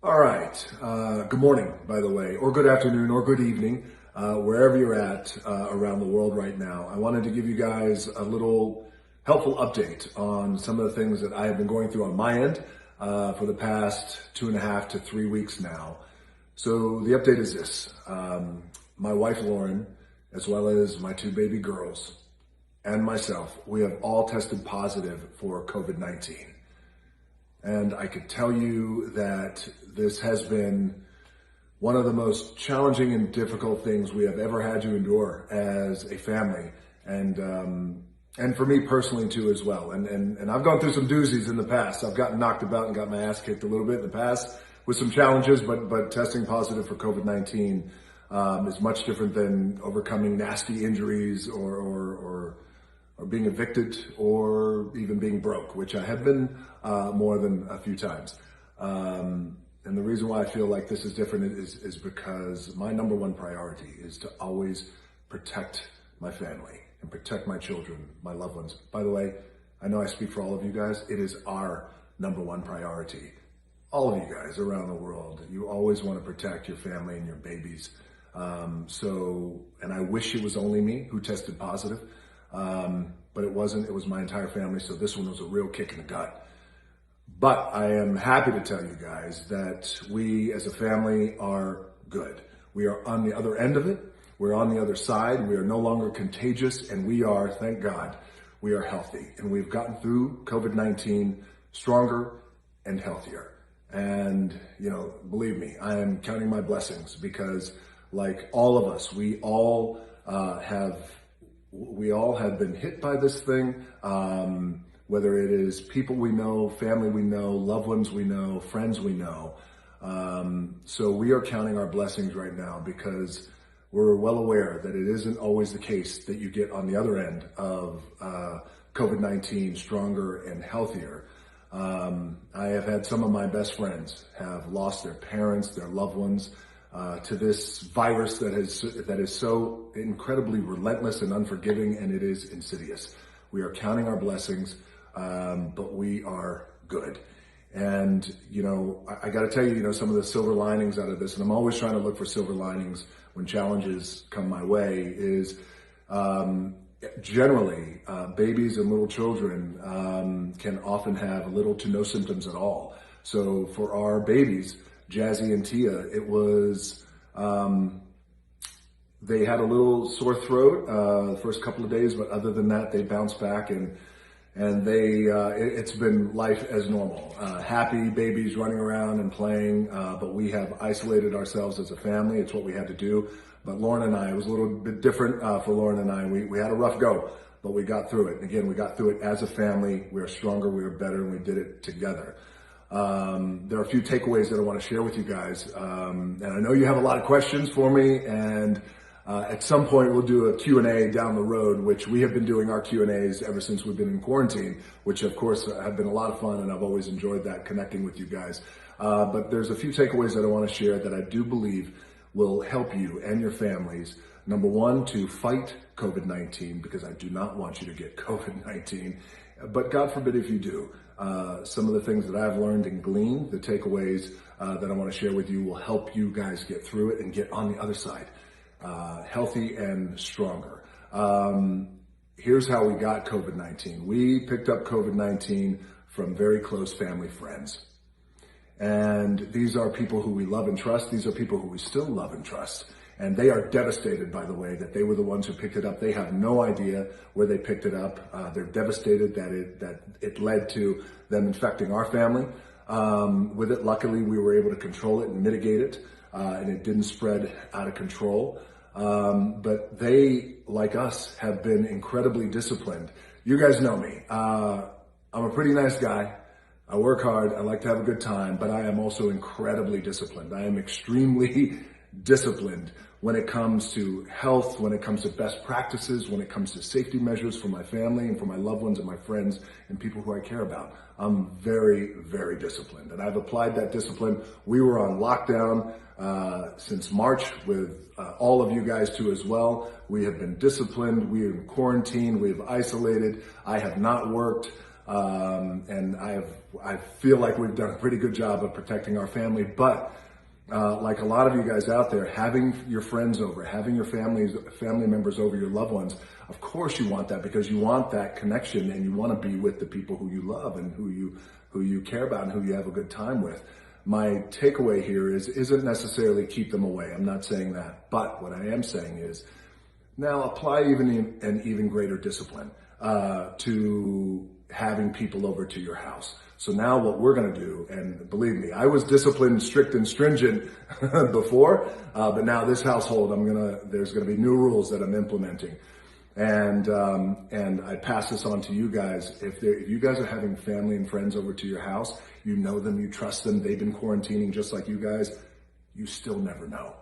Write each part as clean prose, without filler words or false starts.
All right. Good morning, by the way, or good afternoon, or good evening, wherever you're at around the world right now. I wanted to give you guys a little helpful update on some of the things that I have been going through on my end for the past 2.5 to 3 weeks now. So the update is this. My wife, Lauren, as well as my 2 baby girls and myself, we have all tested positive for COVID-19. And I could tell you that this has been one of the most challenging and difficult things we have ever had to endure as a family, and for me personally too as well. And I've gone through some doozies in the past. I've gotten knocked about and got my ass kicked a little bit in the past with some challenges, but testing positive for COVID-19 is much different than overcoming nasty injuries or being evicted or even being broke, which I have been more than a few times. And the reason why I feel like this is different is because my number one priority is to always protect my family and protect my children, my loved ones. By the way, I know I speak for all of you guys. It is our number one priority. All of you guys around the world, you always want to protect your family and your babies. And I wish it was only me who tested positive. But it wasn't. It was my entire family. So this one was a real kick in the gut. But I am happy to tell you guys that we as a family are good. We are on the other end of it. We're on the other side. We are no longer contagious, and we are, thank God, we are healthy. And we've gotten through COVID-19 stronger and healthier. And, believe me, I am counting my blessings because like all of us, we all have been hit by this thing, whether it is people we know, family we know, loved ones we know, friends we know. So we are counting our blessings right now because we're well aware that it isn't always the case that you get on the other end of COVID-19 stronger and healthier. I have had some of my best friends have lost their parents, their loved ones, to this virus that is so incredibly relentless and unforgiving, and it is insidious. We are counting our blessings, but we are good. And, I got to tell you, some of the silver linings out of this, and I'm always trying to look for silver linings when challenges come my way, is generally babies and little children can often have little to no symptoms at all. So for our babies, Jazzy and Tia, it was, they had a little sore throat the first couple of days, but other than that, they bounced back and it's been life as normal. Happy babies running around and playing, but we have isolated ourselves as a family. It's what we had to do. But Lauren and I, it was a little bit different for Lauren and I. We had a rough go, but we got through it. Again, we got through it as a family. We are stronger, we are better, and we did it together. There are a few takeaways that I want to share with you guys. And I know you have a lot of questions for me, and at some point we'll do a Q&A down the road, which we have been doing our Q&As ever since we've been in quarantine, which of course have been a lot of fun, and I've always enjoyed that, connecting with you guys. But there's a few takeaways that I want to share that I do believe will help you and your families. Number one, to fight COVID-19, because I do not want you to get COVID-19, but God forbid if you do. Some of the things that I've learned and gleaned, the takeaways that I want to share with you will help you guys get through it and get on the other side, healthy and stronger. Here's how we got COVID-19. We picked up COVID-19 from very close family friends. And these are people who we love and trust. These are people who we still love and trust. And they are devastated, by the way, that they were the ones who picked it up. They have no idea where they picked it up. They're devastated that it led to them infecting our family. With it, luckily, we were able to control it and mitigate it, and it didn't spread out of control. But they, like us, have been incredibly disciplined. You guys know me. I'm a pretty nice guy. I work hard. I like to have a good time, but I am also incredibly disciplined. I am extremely disciplined when it comes to health, when it comes to best practices, when it comes to safety measures for my family and for my loved ones and my friends and people who I care about. I'm very, very disciplined, and I've applied that discipline. We were on lockdown since March with all of you guys too as well. We have been disciplined. We are in quarantine. We have isolated. I have not worked. And I have I feel like we've done a pretty good job of protecting our family, but like a lot of you guys out there, having your friends over, having your family members over, your loved ones, of course you want that because you want that connection and you want to be with the people who you love and who you care about and who you have a good time with. My takeaway here isn't necessarily keep them away. I'm not saying that, but what I am saying is now apply an even greater discipline to having people over to your house. So now what we're going to do, and believe me, I was disciplined, strict, and stringent before, but now this household, there's going to be new rules that I'm implementing. And I pass this on to you guys. If you guys are having family and friends over to your house, you know them, you trust them, they've been quarantining just like you guys, you still never know.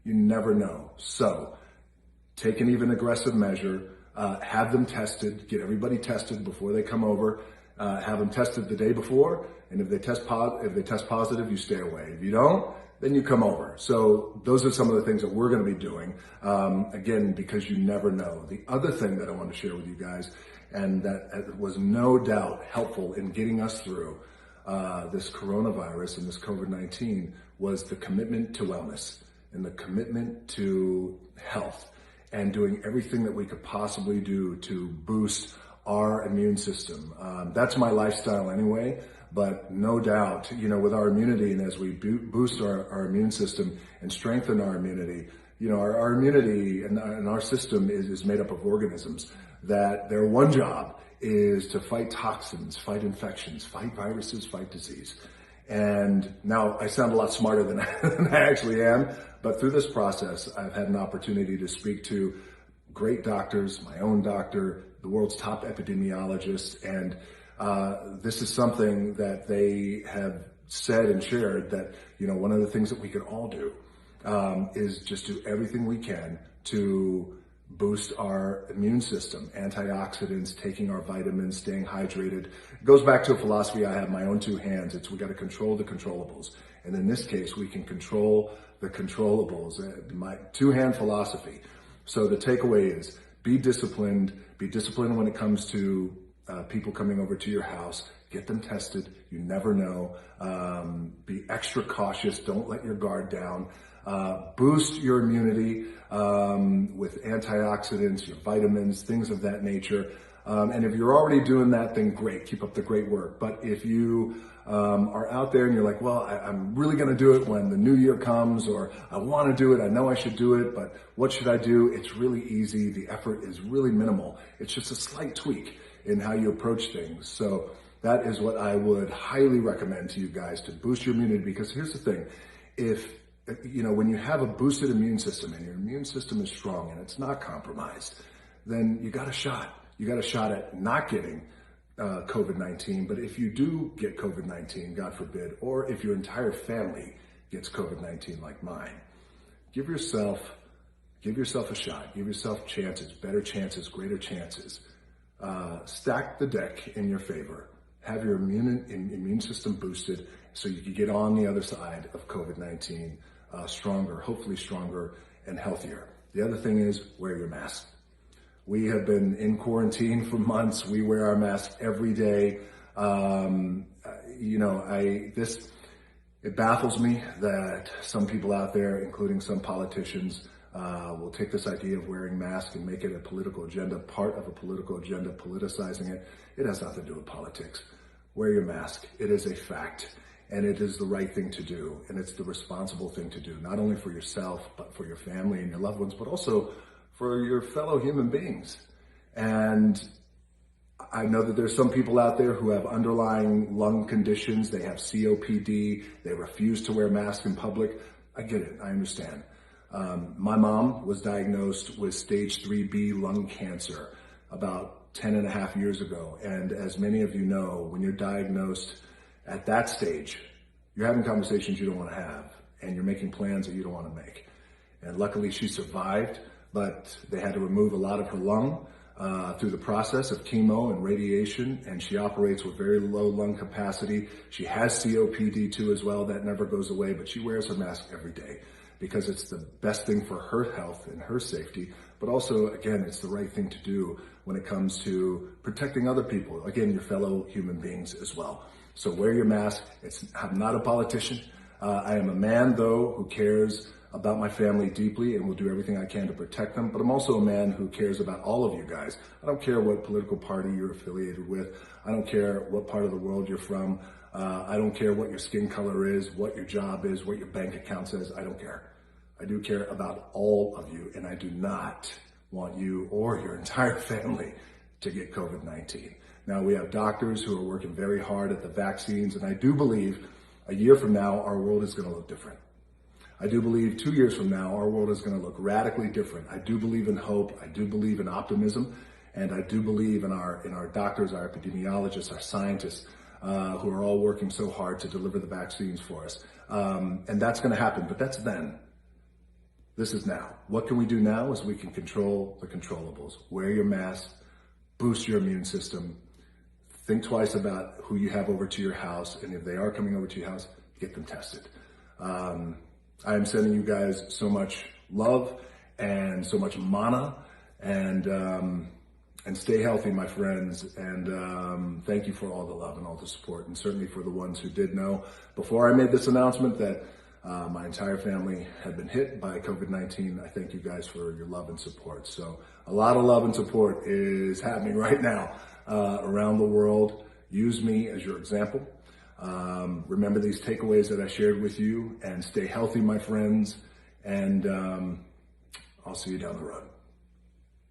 You never know. So take an even aggressive measure, have them tested, get everybody tested before they come over. Have them tested the day before, and if they test positive, you stay away. If you don't, then you come over. So those are some of the things that we're going to be doing, again, because you never know. The other thing that I want to share with you guys, and that was no doubt helpful in getting us through this coronavirus and this COVID-19, was the commitment to wellness and the commitment to health and doing everything that we could possibly do to boost our immune system. That's my lifestyle anyway, but no doubt, with our immunity and as we boost our immune system and strengthen our immunity, our immunity and our system is made up of organisms that their one job is to fight toxins, fight infections, fight viruses, fight disease. And now I sound a lot smarter than I actually am, but through this process, I've had an opportunity to speak to great doctors, my own doctor, the world's top epidemiologist, and this is something that they have said and shared that, one of the things that we can all do is just do everything we can to boost our immune system, antioxidants, taking our vitamins, staying hydrated. It goes back to a philosophy I have, my own two hands. We got to control the controllables. And in this case, we can control the controllables, my two-hand philosophy. So the takeaway is be disciplined when it comes to people coming over to your house. Get them tested. You never know. Be extra cautious. Don't let your guard down. Boost your immunity with antioxidants, your vitamins, things of that nature. And if you're already doing that, then great. Keep up the great work. But if you are out there and you're like, well, I'm really going to do it when the new year comes, or I want to do it, I know I should do it, but what should I do? It's really easy. The effort is really minimal. It's just a slight tweak in how you approach things. So that is what I would highly recommend to you guys, to boost your immunity. Because here's the thing, when you have a boosted immune system and your immune system is strong and it's not compromised, then you got a shot. You got a shot at not getting COVID-19. But if you do get COVID-19, God forbid, or if your entire family gets COVID-19 like mine, give yourself a shot. Give yourself chances, better chances, greater chances. Stack the deck in your favor. Have your immune system boosted so you can get on the other side of COVID-19 stronger, hopefully stronger and healthier. The other thing is wear your mask. We have been in quarantine for months. We wear our mask every day. It baffles me that some people out there, including some politicians, will take this idea of wearing masks and make it a political agenda, part of a political agenda, politicizing it. It has nothing to do with politics. Wear your mask. It is a fact, and it is the right thing to do, and it's the responsible thing to do, not only for yourself, but for your family and your loved ones, but also for your fellow human beings. And I know that there's some people out there who have underlying lung conditions. They have COPD. They refuse to wear masks in public. I get it. I understand. My mom was diagnosed with stage 3B lung cancer about 10 and a half years ago. And as many of you know, when you're diagnosed at that stage, you're having conversations you don't want to have, and you're making plans that you don't want to make. And luckily she survived, but they had to remove a lot of her lung through the process of chemo and radiation, and she operates with very low lung capacity. She has COPD too as well. That never goes away, but she wears her mask every day because it's the best thing for her health and her safety. But also, again, it's the right thing to do when it comes to protecting other people, again, your fellow human beings as well. So wear your mask. I'm not a politician. I am a man, though, who cares about my family deeply and will do everything I can to protect them. But I'm also a man who cares about all of you guys. I don't care what political party you're affiliated with. I don't care what part of the world you're from. I don't care what your skin color is, what your job is, what your bank account says. I don't care. I do care about all of you, and I do not want you or your entire family to get COVID-19. Now, we have doctors who are working very hard at the vaccines, and I do believe a year from now, our world is going to look different. I do believe 2 years from now, our world is going to look radically different. I do believe in hope. I do believe in optimism. And I do believe in our doctors, our epidemiologists, our scientists, who are all working so hard to deliver the vaccines for us. And that's going to happen, but that's then. This is now. What can we do now is we can control the controllables. Wear your mask, boost your immune system, think twice about who you have over to your house, and if they are coming over to your house, get them tested. I am sending you guys so much love and so much mana, and stay healthy, my friends, and thank you for all the love and all the support, and certainly for the ones who did know before I made this announcement that my entire family had been hit by COVID-19. I thank you guys for your love and support. So a lot of love and support is happening right now around the world. Use me as your example. Remember these takeaways that I shared with you, and stay healthy, my friends, and I'll see you down the road.